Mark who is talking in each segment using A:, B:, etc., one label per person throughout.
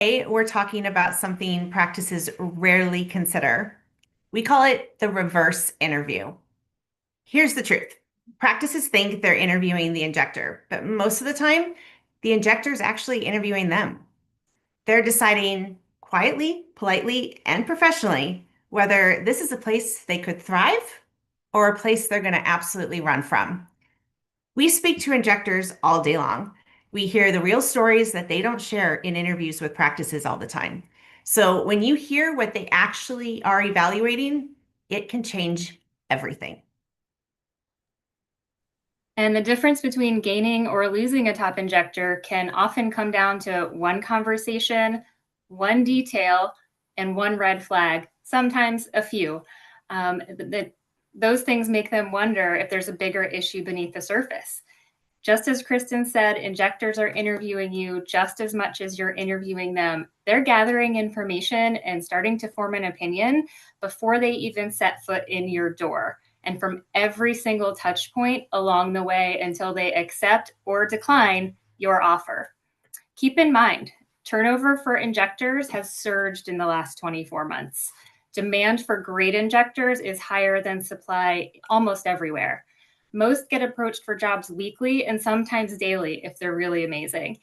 A: Today, we're talking about something practices rarely consider. We call it the reverse interview. Here's the truth. Practices think they're interviewing the injector, but most of the time, the injector is actually interviewing them. They're deciding quietly, politely, and professionally whether this is a place they could thrive or a place they're going to absolutely run from. We speak to injectors all day long. We hear the real stories that they don't share in interviews with practices all the time. So when you hear what they actually are evaluating, it can change everything.
B: And the difference between gaining or losing a top injector can often come down to one conversation, one detail, and one red flag, sometimes a few. Those things make them wonder if there's a bigger issue beneath the surface. Just as Kristin said, injectors are interviewing you just as much as you're interviewing them. They're gathering information and starting to form an opinion before they even set foot in your door, and from every single touch point along the way until they accept or decline your offer. Keep in mind, turnover for injectors has surged in the last 24 months. Demand for great injectors is higher than supply almost everywhere. Most get approached for jobs weekly and sometimes daily if they're really amazing.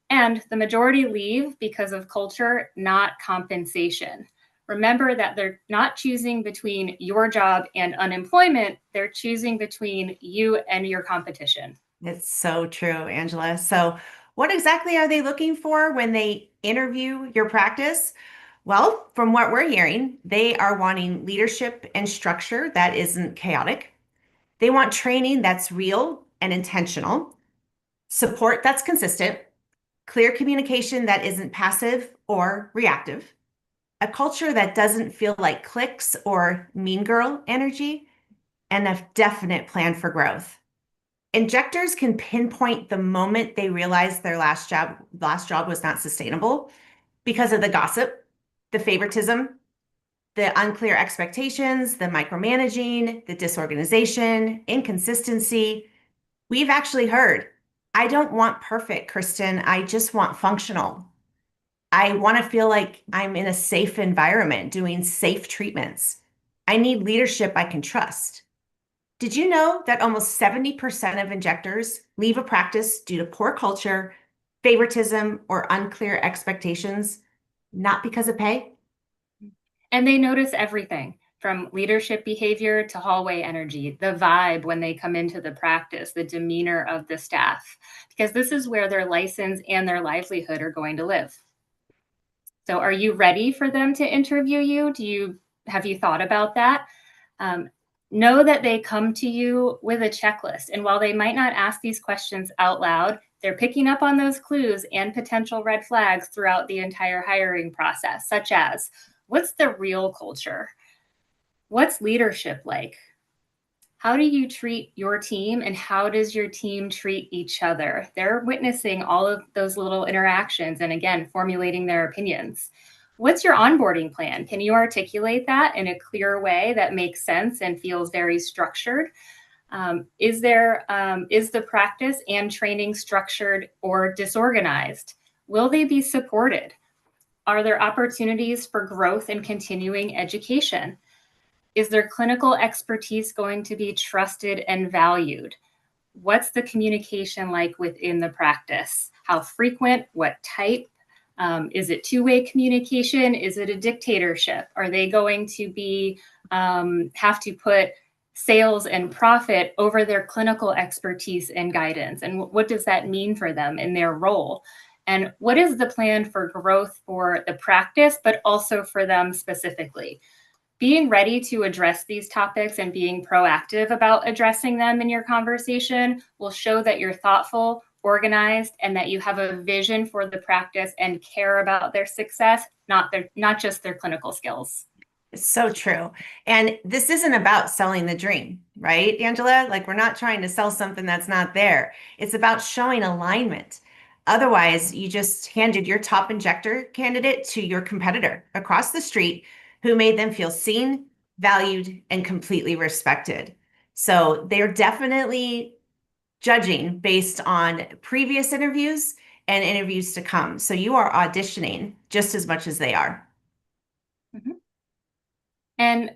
B: And the majority leave because of culture, not compensation. Remember that they're not choosing between your job and unemployment, they're choosing between you and your competition.
A: It's so true, Angela. So, what exactly are they looking for when they interview your practice? Well, from what we're hearing, they are wanting leadership and structure that isn't chaotic. They want training that's real and intentional, support that's consistent, clear communication that isn't passive or reactive, a culture that doesn't feel like clicks or mean girl energy, and a definite plan for growth. Injectors can pinpoint the moment they realize their last job was not sustainable because of the gossip, the favoritism, the unclear expectations, the micromanaging, the disorganization, inconsistency. We've actually heard, I don't want perfect, Kristin. I just want functional. I want to feel like I'm in a safe environment doing safe treatments. I need leadership I can trust. Did you know that almost 70% of injectors leave a practice due to poor culture, favoritism, or unclear expectations, not because of pay?
B: And they notice everything from leadership behavior to hallway energy, the vibe when they come into the practice, the demeanor of the staff, because this is where their license and their livelihood are going to live. So are you ready for them to interview you? Have you thought about that? Um, know that they come to you with a checklist. And while they might not ask these questions out loud, they're picking up on those clues and potential red flags throughout the entire hiring process, such as what's the real culture? What's leadership like? How do you treat your team and how does your team treat each other? They're witnessing all of those little interactions and again, formulating their opinions. What's your onboarding plan? Can you articulate that in a clear way that makes sense and feels very structured? Is the practice and training structured or disorganized? Will they be supported? Are there opportunities for growth and continuing education? Is their clinical expertise going to be trusted and valued? What's the communication like within the practice? How frequent? What type? Is it two-way communication? Is it a dictatorship? Are they going to be have to put sales and profit over their clinical expertise and guidance? And what does that mean for them in their role? And what is the plan for growth for the practice, but also for them specifically? Being ready to address these topics and being proactive about addressing them in your conversation will show that you're thoughtful, organized, and that you have a vision for the practice and care about their success, not just their clinical skills.
A: It's so true. And this isn't about selling the dream, right, Angela? Like, we're not trying to sell something that's not there. It's about showing alignment. Otherwise, you just handed your top injector candidate to your competitor across the street who made them feel seen, valued, and completely respected. So they're definitely judging based on previous interviews and interviews to come. So you are auditioning just as much as they are.
B: Mhm. And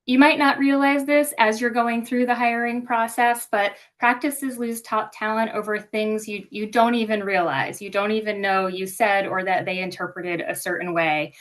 B: you might not realize this as you're going through the hiring process, but practices lose top talent over things you don't even realize. You don't even know you said or that they interpreted a certain way.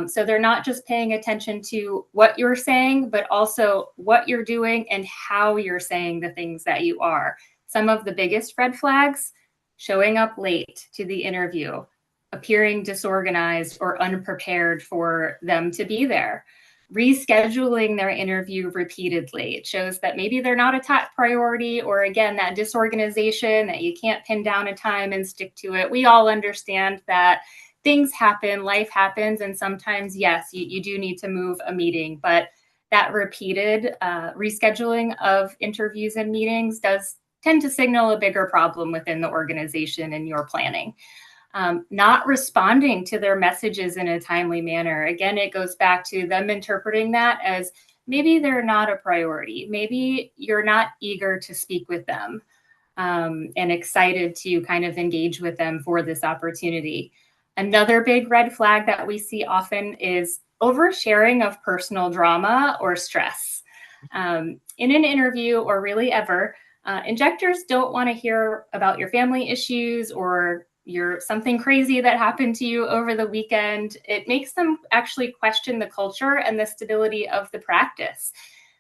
B: So they're not just paying attention to what you're saying, but also what you're doing and how you're saying the things that you are. Some of the biggest red flags: showing up late to the interview, appearing disorganized or unprepared for them to be there, rescheduling their interview repeatedly. It shows that maybe they're not a top priority, or again, that disorganization, that you can't pin down a time and stick to it. We all understand that things happen, life happens, and sometimes, yes, you do need to move a meeting, but that repeated rescheduling of interviews and meetings does tend to signal a bigger problem within the organization and your planning. Not responding to their messages in a timely manner. Again, it goes back to them interpreting that as maybe they're not a priority. Maybe you're not eager to speak with them, and excited to kind of engage with them for this opportunity. Another big red flag that we see often is oversharing of personal drama or stress. In an interview, or really ever, injectors don't want to hear about your family issues or your something crazy that happened to you over the weekend. It makes them actually question the culture and the stability of the practice.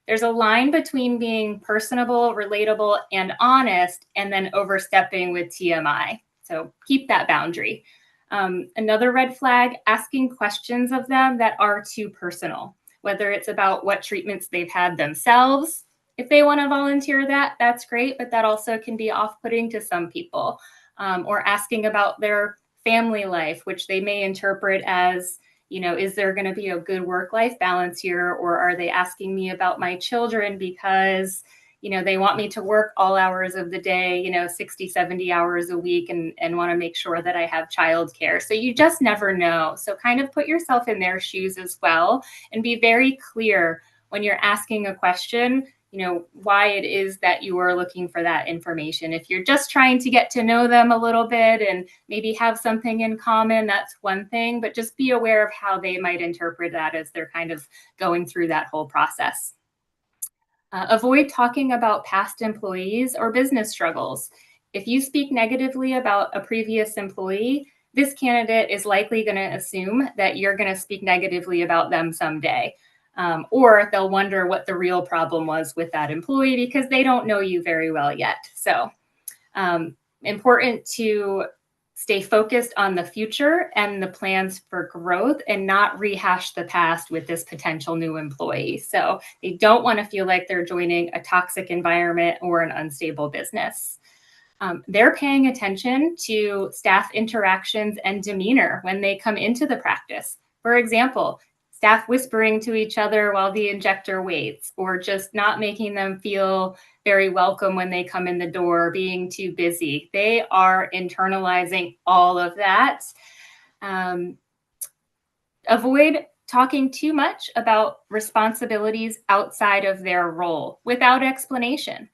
B: There's a line between being personable, relatable, and honest, and then overstepping with TMI. So keep that boundary. Another red flag: asking questions of them that are too personal, whether it's about what treatments they've had themselves. If they want to volunteer that, that's great, but that also can be off-putting to some people. Or asking about their family life, which they may interpret as, is there going to be a good work-life balance here? Or are they asking me about my children because, they want me to work all hours of the day, 60, 70 hours a week, and want to make sure that I have childcare. So you just never know. So kind of put yourself in their shoes as well, and be very clear when you're asking a question, why it is that you are looking for that information. If you're just trying to get to know them a little bit and maybe have something in common, that's one thing, but just be aware of how they might interpret that as they're kind of going through that whole process. Avoid talking about past employees or business struggles. If you speak negatively about a previous employee, this candidate is likely going to assume that you're going to speak negatively about them someday. Or they'll wonder what the real problem was with that employee because they don't know you very well yet. So important to stay focused on the future and the plans for growth, and not rehash the past with this potential new employee. So they don't want to feel like they're joining a toxic environment or an unstable business. They're paying attention to staff interactions and demeanor when they come into the practice. For example, staff whispering to each other while the injector waits, or just not making them feel very welcome when they come in the door, being too busy. They are internalizing all of that. Avoid talking too much about responsibilities outside of their role without explanation.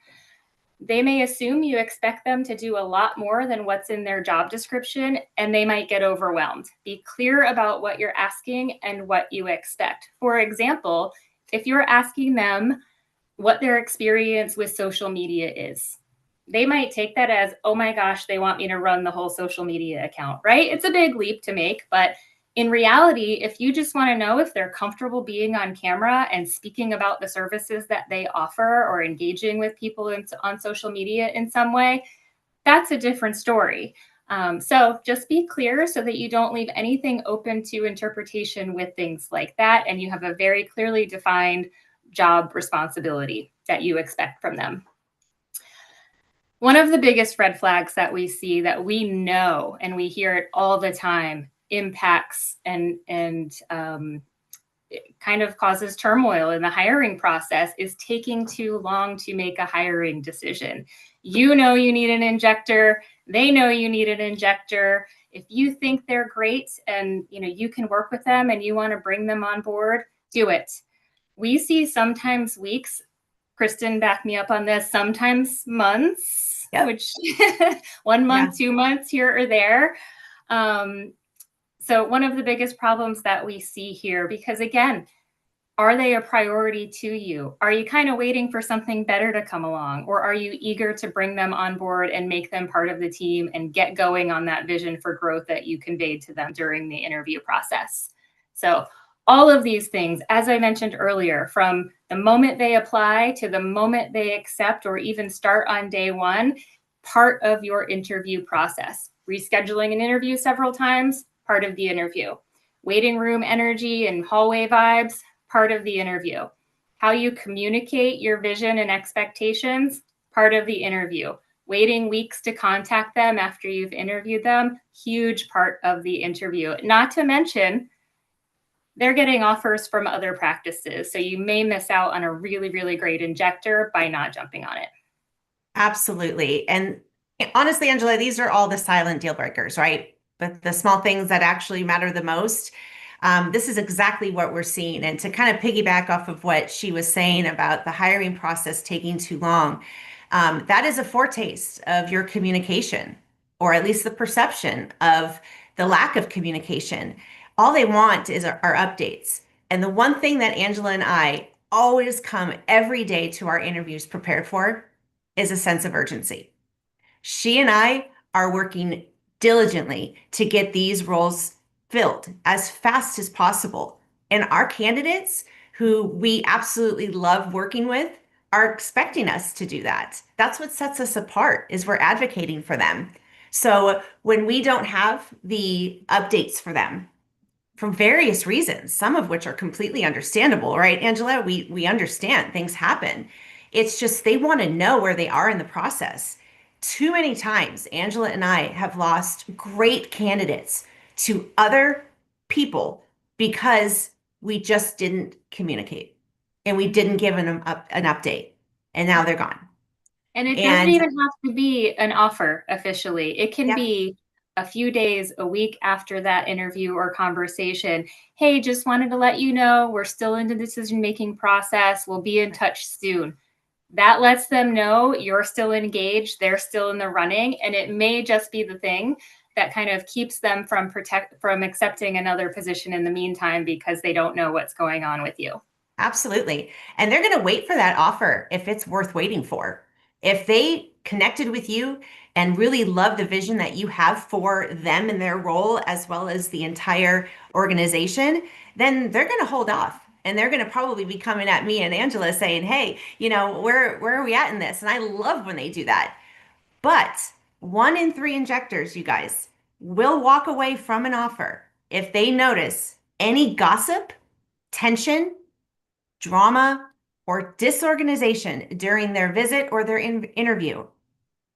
B: They may assume you expect them to do a lot more than what's in their job description, and they might get overwhelmed. Be clear about what you're asking and what you expect. For example, if you're asking them what their experience with social media is, they might take that as, oh my gosh, they want me to run the whole social media account, right? It's a big leap to make, but in reality, if you just want to know if they're comfortable being on camera and speaking about the services that they offer, or engaging with people on social media in some way, that's a different story. So just be clear so that you don't leave anything open to interpretation with things like that, and you have a very clearly defined job responsibility that you expect from them. One of the biggest red flags that we see, that we know, and we hear it all the time, impacts and it kind of causes turmoil in the hiring process, is taking too long to make a hiring decision. You know you need an injector. They know you need an injector. If you think they're great and you can work with them and you want to bring them on board, do it. We see sometimes weeks, Kristin, back me up on this, sometimes months,
A: Yep.
B: which 1 month,
A: Yeah.
B: 2 months here or there. Um, so one of the biggest problems that we see here, because again, are they a priority to you? Are you kind of waiting for something better to come along? Or are you eager to bring them on board and make them part of the team and get going on that vision for growth that you conveyed to them during the interview process? So, all of these things, as I mentioned earlier, from the moment they apply to the moment they accept or even start on day one, part of your interview process. Rescheduling an interview several times, part of the interview. Waiting room energy and hallway vibes, part of the interview. How you communicate your vision and expectations, part of the interview. Waiting weeks to contact them after you've interviewed them, huge part of the interview. Not to mention, they're getting offers from other practices. So you may miss out on a really, really great injector by not jumping on it.
A: Absolutely. And honestly, Angela, these are all the silent deal breakers, right? But the small things that actually matter the most. This is exactly what we're seeing. And to kind of piggyback off of what she was saying about the hiring process taking too long, that is a foretaste of your communication, or at least the perception of the lack of communication. All they want is our updates. And the one thing that Angela and I always come every day to our interviews prepared for is a sense of urgency. She and I are working diligently to get these roles filled as fast as possible. And our candidates, who we absolutely love working with, are expecting us to do that. That's what sets us apart, is we're advocating for them. So when we don't have the updates for them, for various reasons, some of which are completely understandable, right, Angela? We understand things happen. It's just they want to know where they are in the process. Too many times, Angela and I have lost great candidates to other people because we just didn't communicate and we didn't give them an update, and now they're gone.
B: And it doesn't
A: And
B: even have to be an offer officially. It can
A: yep,
B: be a few days, a week after that interview or conversation. Hey, just wanted to let you know we're still in the decision making process. We'll be in touch soon. That lets them know you're still engaged, they're still in the running, and it may just be the thing that kind of keeps them from accepting another position in the meantime because they don't know what's going on with you.
A: absolutely. And they're going to wait for that offer if it's worth waiting for. If they connected with you and really love the vision that you have for them and their role, as well as the entire organization, then they're going to hold off. And they're going to probably be coming at me and Angela saying, hey, where are we at in this? And I love when they do that. But 1 in 3 injectors, you guys, will walk away from an offer if they notice any gossip, tension, drama, or disorganization during their visit or their interview.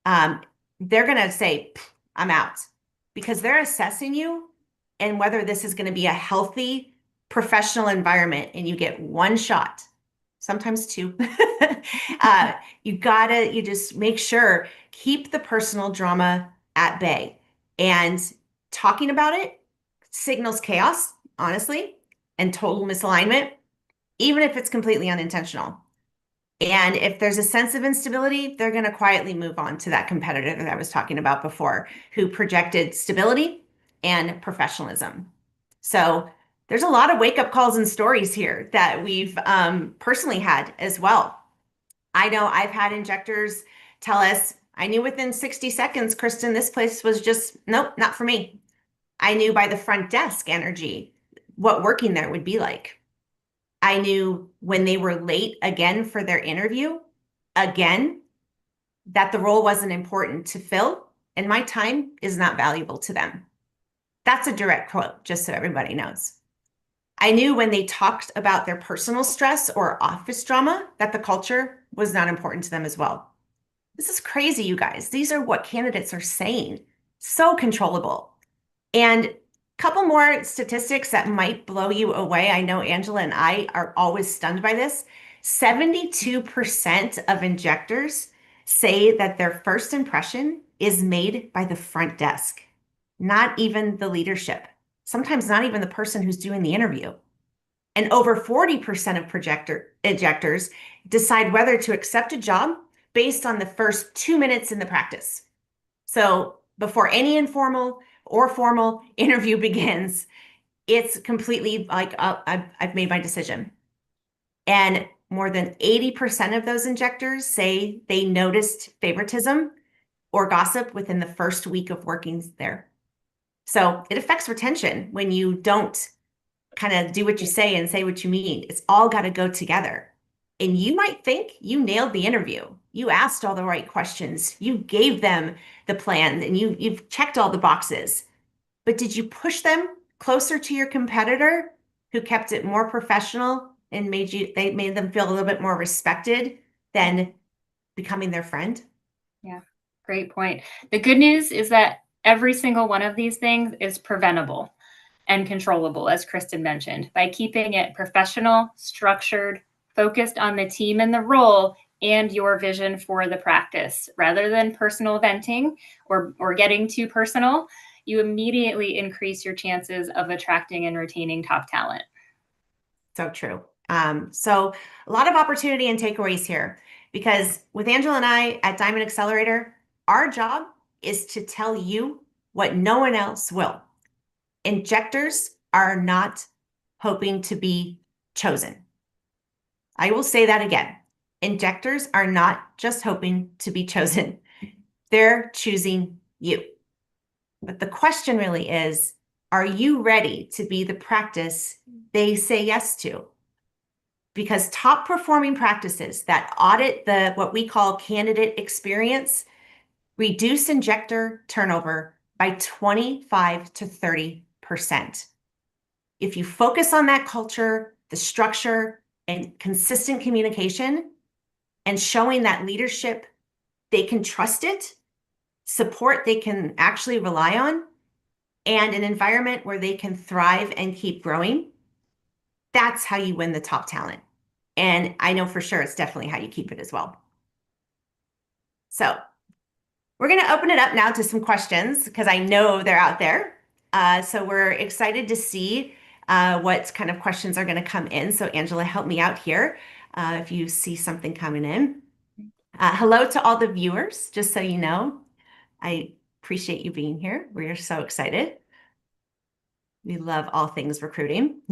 A: um, they're going to say, I'm out, because they're assessing you and whether this is going to be a healthy professional environment. And you get one shot, sometimes two. uh, you just make sure, keep the personal drama at bay. And talking about it signals chaos, honestly, and total misalignment, even if it's completely unintentional. And if there's a sense of instability, they're going to quietly move on to that competitor that I was talking about before, who projected stability and professionalism. So there's a lot of wake up calls and stories here that we've personally had as well. I know I've had injectors tell us, I knew within 60 seconds, Kristin, this place was just, nope, not for me. I knew by the front desk energy what working there would be like. I knew when they were late again for their interview, again, that the role wasn't important to fill and my time is not valuable to them. That's a direct quote, just so everybody knows. I knew when they talked about their personal stress or office drama that the culture was not important to them as well. This is crazy, you guys. These are what candidates are saying. So controllable. And a couple more statistics that might blow you away. I know Angela and I are always stunned by this. 72% of injectors say that their first impression is made by the front desk, not even the leadership, sometimes not even the person who's doing the interview. And over 40% of projector injectors decide whether to accept a job based on the first 2 minutes in the practice. So before any informal or formal interview begins, it's completely like, I've made my decision. And more than 80% of those injectors say they noticed favoritism or gossip within the first week of working there. So it affects retention when you don't kind of do what you say and say what you mean. It's all got to go together. And you might think you nailed the interview. You asked all the right questions. You gave them the plan and you've checked all the boxes. But did you push them closer to your competitor who kept it more professional and they made them feel a little bit more respected than becoming their friend?
B: Yeah, great point. The good news is that every single one of these things is preventable and controllable, as Kristin mentioned, by keeping it professional, structured, focused on the team and the role and your vision for the practice. Rather than personal venting or getting too personal, you immediately increase your chances of attracting and retaining top talent.
A: So true. So a lot of opportunity and takeaways here because with Angela and I at Diamond Accelerator, our job is to tell you what no one else will. Injectors are not hoping to be chosen. I will say that again. Injectors are not just hoping to be chosen. They're choosing you. But the question really is, are you ready to be the practice they say yes to? Because top performing practices that audit the what we call candidate experience reduce injector turnover by 25 to 30%. If you focus on that culture, the structure, and consistent communication, and showing that leadership, they can trust it, support they can actually rely on, and an environment where they can thrive and keep growing, that's how you win the top talent. And I know for sure it's definitely how you keep it as well. So we're going to open it up now to some questions because I know they're out there. So we're excited to see what kind of questions are going to come in. So Angela, help me out here if you see something coming in. Hello to all the viewers, just so you know. I appreciate you being here. We're so excited. We love all things recruiting.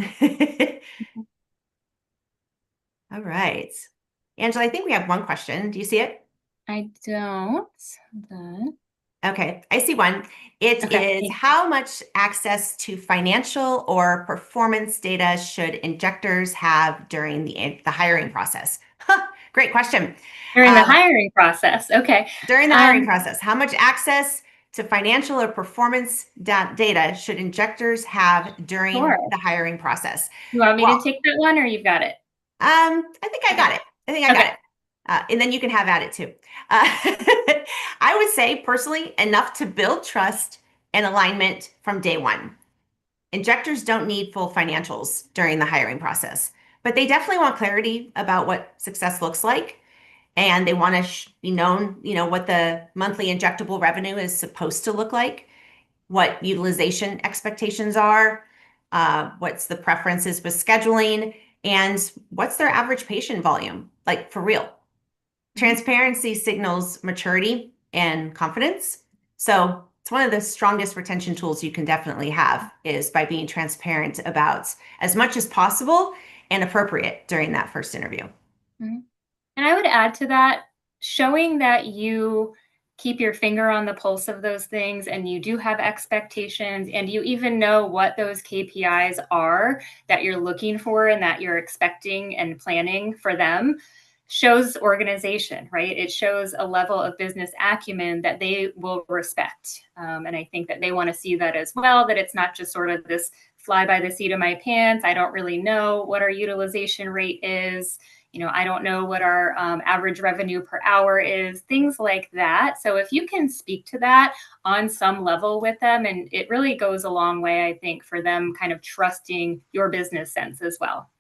A: All right. Angela, I think we have one question. Do you see it?
B: I don't. But...
A: Okay, I see one. It is how much access to financial or performance data should injectors have during the hiring process? Great question.
B: During the hiring process. Okay.
A: During the hiring process, how much access to financial or performance data should injectors have during the hiring process?
B: You want me to take that one or you've got it?
A: I think I got it. I think I got it. And then you can have at it too. I would say personally, enough to build trust and alignment from day one. Injectors don't need full financials during the hiring process, but they definitely want clarity about what success looks like. And they want to be known, what the monthly injectable revenue is supposed to look like, what utilization expectations are, what's the preferences with scheduling, and what's their average patient volume, like for real. Transparency signals maturity and confidence. So it's one of the strongest retention tools you can definitely have is by being transparent about as much as possible and appropriate during that first interview.
B: Mm-hmm. And I would add to that, showing that you keep your finger on the pulse of those things and you do have expectations and you even know what those KPIs are that you're looking for and that you're expecting and planning for them shows organization, right? It shows a level of business acumen that they will respect. And I think that they want to see that as well, that it's not just sort of this fly by the seat of my pants. I don't really know what our utilization rate is. I don't know what our average revenue per hour is, things like that. So if you can speak to that on some level with them, and it really goes a long way, I think, for them kind of trusting your business sense as well.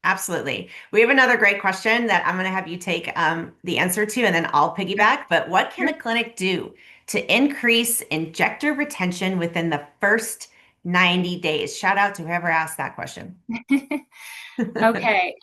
A: Absolutely. We have another great question that I'm going to have you take the answer to, and then I'll piggyback. But what can a clinic do to increase injector retention within the first 90 days? Shout out to whoever asked that question.
B: Okay.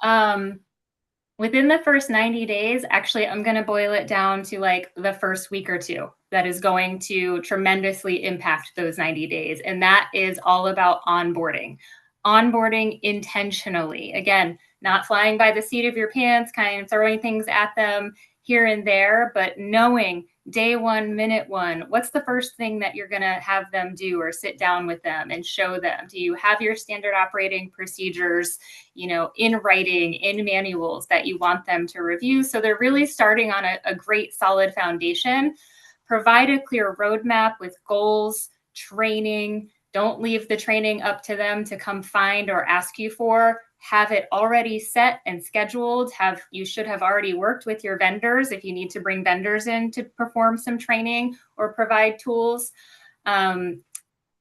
B: Within the first 90 days, actually, I'm going to boil it down to like the first week or two that is going to tremendously impact those 90 days. And that is all about onboarding, onboarding intentionally. Again, not flying by the seat of your pants, kind of throwing things at them here and there, but knowing day one, minute one, what's the first thing that you're going to have them do or sit down with them and show them? Do you have your standard operating procedures, in writing, in manuals that you want them to review? So they're really starting on a great solid foundation. Provide a clear roadmap with goals, training. Don't leave the training up to them to come find or ask you for. Have it already set and scheduled. You should have already worked with your vendors if you need to bring vendors in to perform some training or provide tools.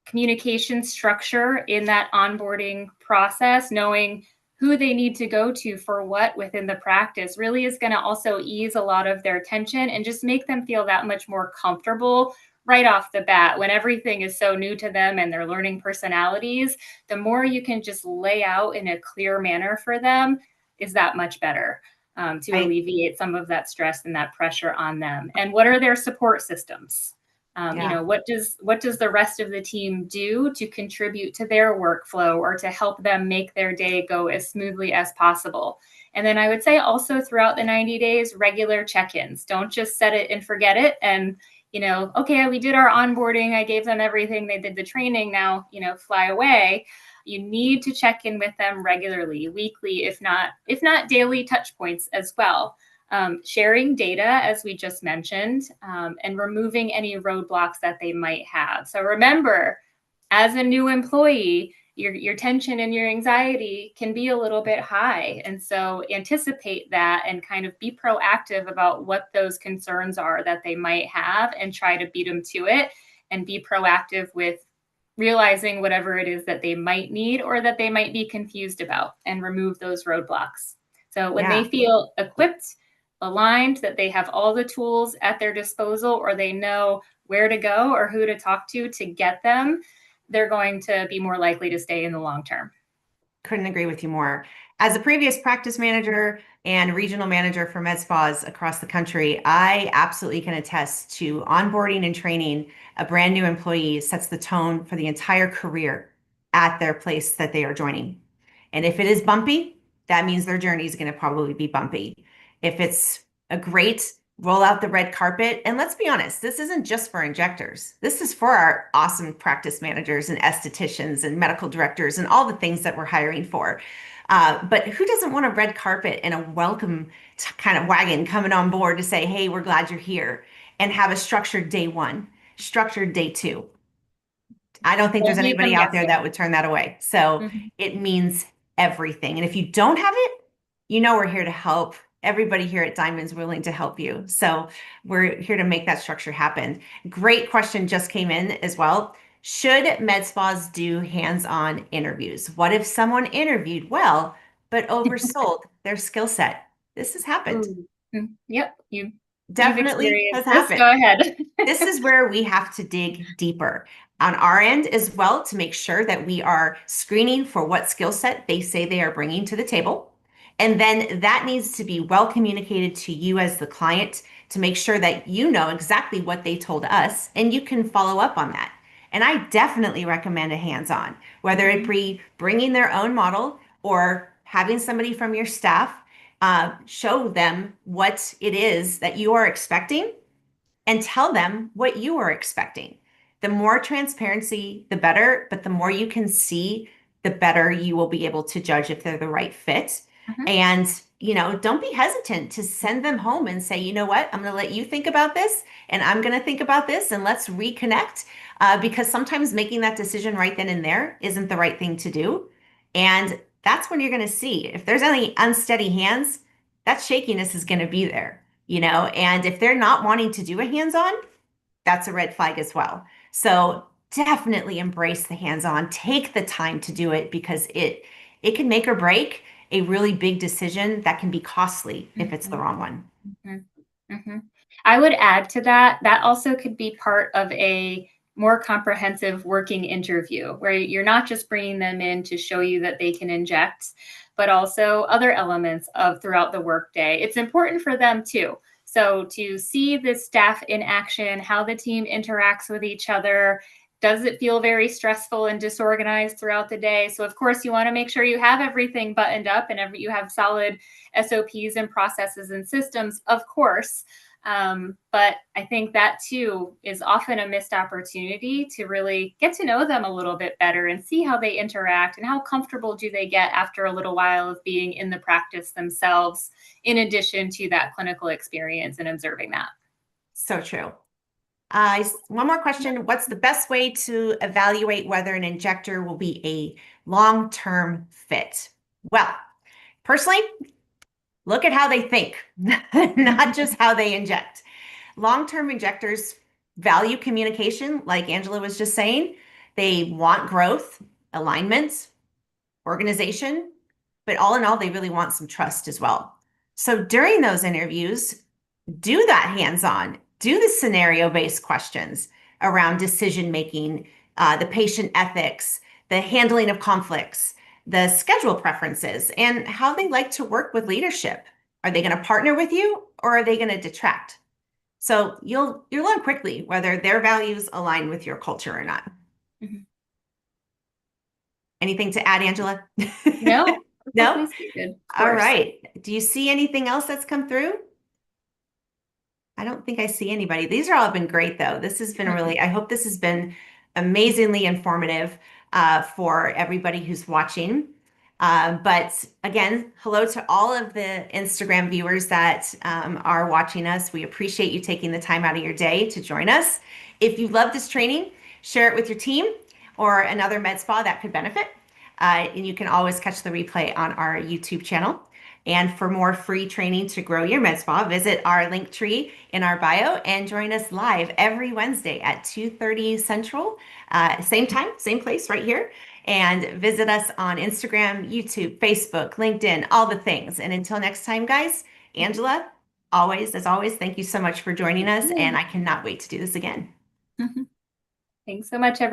B: Communication structure in that onboarding process, knowing who they need to go to for what within the practice really is going to also ease a lot of their tension and just make them feel that much more comfortable right off the bat. When everything is so new to them and they're learning personalities, the more you can just lay out in a clear manner for them is that much better, to
A: I
B: alleviate some of that stress and that pressure on them. And what are their support systems?
A: Yeah.
B: What does the rest of the team do to contribute to their workflow or to help them make their day go as smoothly as possible? And then I would say also throughout the 90 days, regular check-ins. Don't just set it and forget it. And, okay, we did our onboarding. I gave them everything. They did the training. Now, fly away. You need to check in with them regularly, weekly, if not daily touch points as well. Sharing data, as we just mentioned, and removing any roadblocks that they might have. So remember, as a new employee, your tension and your anxiety can be a little bit high. And so anticipate that and kind of be proactive about what those concerns are that they might have and try to beat them to it, and be proactive with realizing whatever it is that they might need or that they might be confused about, and remove those roadblocks. So when they
A: Yeah.
B: feel equipped, aligned, that they have all the tools at their disposal, or they know where to go or who to talk to get them, they're going to be more likely to stay in the long term.
A: Couldn't agree with you more. As a previous practice manager and regional manager for med spas across the country, I absolutely can attest to onboarding and training a brand new employee sets the tone for the entire career at their place that they are joining. And if it is bumpy, that means their journey is going to probably be bumpy. If it's a great roll out the red carpet, and let's be honest, this isn't just for injectors. This is for our awesome practice managers and estheticians and medical directors and all the things that we're hiring for. But who doesn't want a red carpet and a welcome kind of wagon coming on board to say, hey, we're glad you're here, and have a structured day one, structured day two? I don't think there's
B: Don't leave
A: anybody
B: them
A: out there that
B: guessing.
A: would turn that away. So
B: Mhm.
A: it means everything. And if you don't have it, we're here to help. Everybody here at Diamond's willing to help you. So we're here to make that structure happen. Great question just came in as well. Should med spas do hands-on interviews? What if someone interviewed well, but oversold their skill set? This has happened.
B: Ooh. Yep, you've
A: Definitely has
B: experienced this.
A: happened.
B: Go ahead.
A: This is where we have to dig deeper on our end as well to make sure that we are screening for what skill set they say they are bringing to the table. And then that needs to be well communicated to you as the client to make sure that you know exactly what they told us and you can follow up on that. And I definitely recommend a hands-on, whether it
B: Mhm.
A: be bringing their own model or having somebody from your staff show them what it is that you are expecting and tell them what you are expecting. The more transparency, the better, but the more you can see, the better you will be able to judge if they're the right fit.
B: Mhm.
A: And, don't be hesitant to send them home and say, you know what, I'm going to let you think about this and I'm going to think about this and let's reconnect. Because sometimes making that decision right then and there isn't the right thing to do. And that's when you're going to see if there's any unsteady hands, that shakiness is going to be there, and if they're not wanting to do a hands-on, that's a red flag as well. So definitely embrace the hands-on, take the time to do it because it can make or break a really big decision that can be costly if it's the
B: Mhm.
A: wrong one.
B: Mhm. Mhm. I would add to that, that also could be part of a more comprehensive working interview where you're not just bringing them in to show you that they can inject, but also other elements of throughout the workday. It's important for them too. So to see the staff in action, how the team interacts with each other, does it feel very stressful and disorganized throughout the day? So of course you want to make sure you have everything buttoned up and you have solid SOPs and processes and systems, of course. But I think that too is often a missed opportunity to really get to know them a little bit better and see how they interact and how comfortable do they get after a little while of being in the practice themselves, in addition to that clinical experience and observing that.
A: So true. One more question. What's the best way to evaluate whether an injector will be a long-term fit? Well, personally, look at how they think, not just how they inject. Long-term injectors value communication, like Angela was just saying. They want growth, alignment, organization, but all in all, they really want some trust as well. So during those interviews, do that hands-on, do the scenario-based questions around decision-making, the patient ethics, the handling of conflicts, the schedule preferences, and how they like to work with leadership. Are they going to partner with you or are they going to detract? So you'll learn quickly whether their values align with your culture or not.
B: Mm-hmm.
A: Anything to add, Angela?
B: No,
A: No?
B: good.
A: All right. Do you see anything else that's come through? I don't think I see anybody. These are all been great, though. This has been really, I hope this has been amazingly informative for everybody who's watching. But again, hello to all of the Instagram viewers that are watching us. We appreciate you taking the time out of your day to join us. If you love this training, share it with your team or another med spa that could benefit. And you can always catch the replay on our YouTube channel. And for more free training to grow your med spa, visit our link tree in our bio and join us live every Wednesday at 2:30 Central, same time, same place right here. And visit us on Instagram, YouTube, Facebook, LinkedIn, all the things. And until next time, guys, Angela, as always, thank you so much for joining us. And I cannot wait to do this again.
B: Thanks so much, everyone.